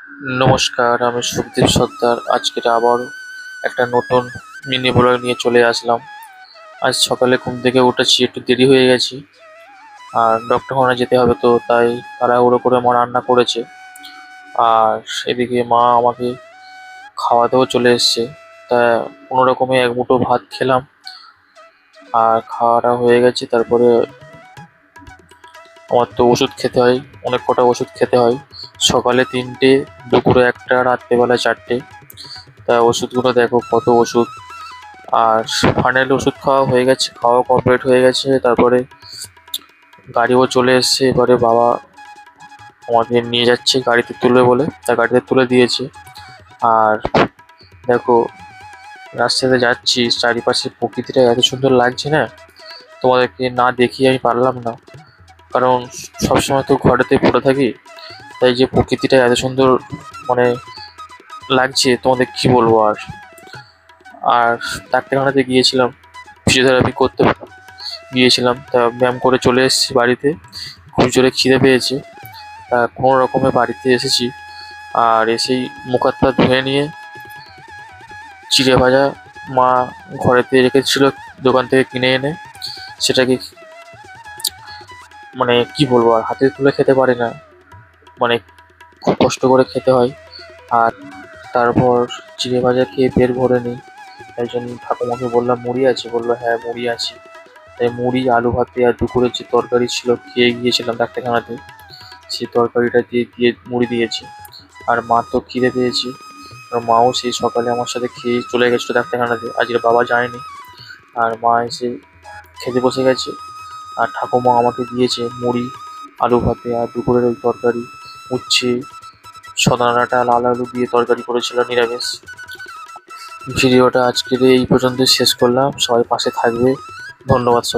নমস্কার, আমি সুখদীপ সর্দার। আজকের আবারও একটা নতুন মিনি ব্লগ নিয়ে চলে আসলাম। আজ সকালে ঘুম থেকে উঠেছি, একটু দেরি হয়ে গেছি। আর ডক্টরখানা যেতে হবে, তো তাই তাড়াহুড়ো করে মা রান্না করেছে। আর এদিকে মা আমাকে খাওয়াতেও চলে এসছে। তা কোনো রকমে এক মুঠো ভাত খেলাম। আর খাওয়াটা হয়ে গেছে, তারপরে আমার তো ওষুধ খেতে হয়, অনেক কটা ওষুধ খেতে হয়। সকালে 3টে, দুপুরে 1টা, রাত্রেবেলা 4টে। তা ওষুধগুলো দেখো, কত ওষুধ। আর ফাইনালি ওষুধ খাওয়া হয়ে গেছে, খাওয়া কমপ্লিট হয়ে গেছে। তারপরে গাড়িও চলে এসছে। এবারে বাবা আমাকে নিয়ে যাচ্ছে গাড়িতে তুলবে বলে, তা গাড়িতে তুলে দিয়েছে। আর দেখো, রাস্তাতে যাচ্ছি, চারিপাশে প্রকৃতিটা এত সুন্দর লাগছে না, তোমাদেরকে না দেখিয়ে আমি পারলাম না। কারণ সবসময় তো ঘরেতে পড়ে থাকি, তাই যে প্রকৃতিটা এত সুন্দর মানে লাগছে, তোমাদের কি বলবো। আর আর ডাক্তারখানাতে গিয়েছিলাম, ফিজিওথেরাপি করতে গিয়েছিলাম। তা ব্যায়াম করে চলে এসেছি বাড়িতে। খুব জোরে খিদে পেয়েছে, তা কোনো রকমে বাড়িতে এসেছি। আর এসেই মুখ হাত পা ধুয়ে নিয়ে চিড়ে ভাজা মা ঘরেতে রেখেছিল, দোকান থেকে কিনে এনে সেটাকে মানে কি বলবো, আর হাতে তুলে খেতে পারি না, মানে খুব কষ্ট করে খেতে হয়। আর তারপর চিড়ে ভাজা খেয়ে পেট ভরে নিই। তাই জন্য ঠাকুমাকে বললাম মুড়ি আছে, বললো হ্যাঁ মুড়ি আছে। তাই মুড়ি, আলু ভাতে আর দুপুরের যে তরকারি ছিল খেয়ে গিয়েছিলাম ডাক্তারখানাতে, সেই তরকারিটা দিয়ে মুড়ি দিয়েছে। আর মা তো খিদে পেয়েছে, আর মাও সেই সকালে আমার সাথে খেয়ে চলে গেছিলো ডাক্তারখানাতে, আজকে বাবা যায়নি। আর মা এসে খেতে বসে গেছে। আর ঠাকুমা আমাকে দিয়েছে মুড়ি, আলু ভাতে আর দুপুরের ওই তরকারি, উচ্ছে, সজনা ডাঁটা, লাল আলু দিয়ে তরকারি করেছিল, নিরামিষ। ভিডিওটা আজকের এই পর্যন্ত শেষ করলাম। সবাই পাশে থাকবে। ধন্যবাদ সবাই।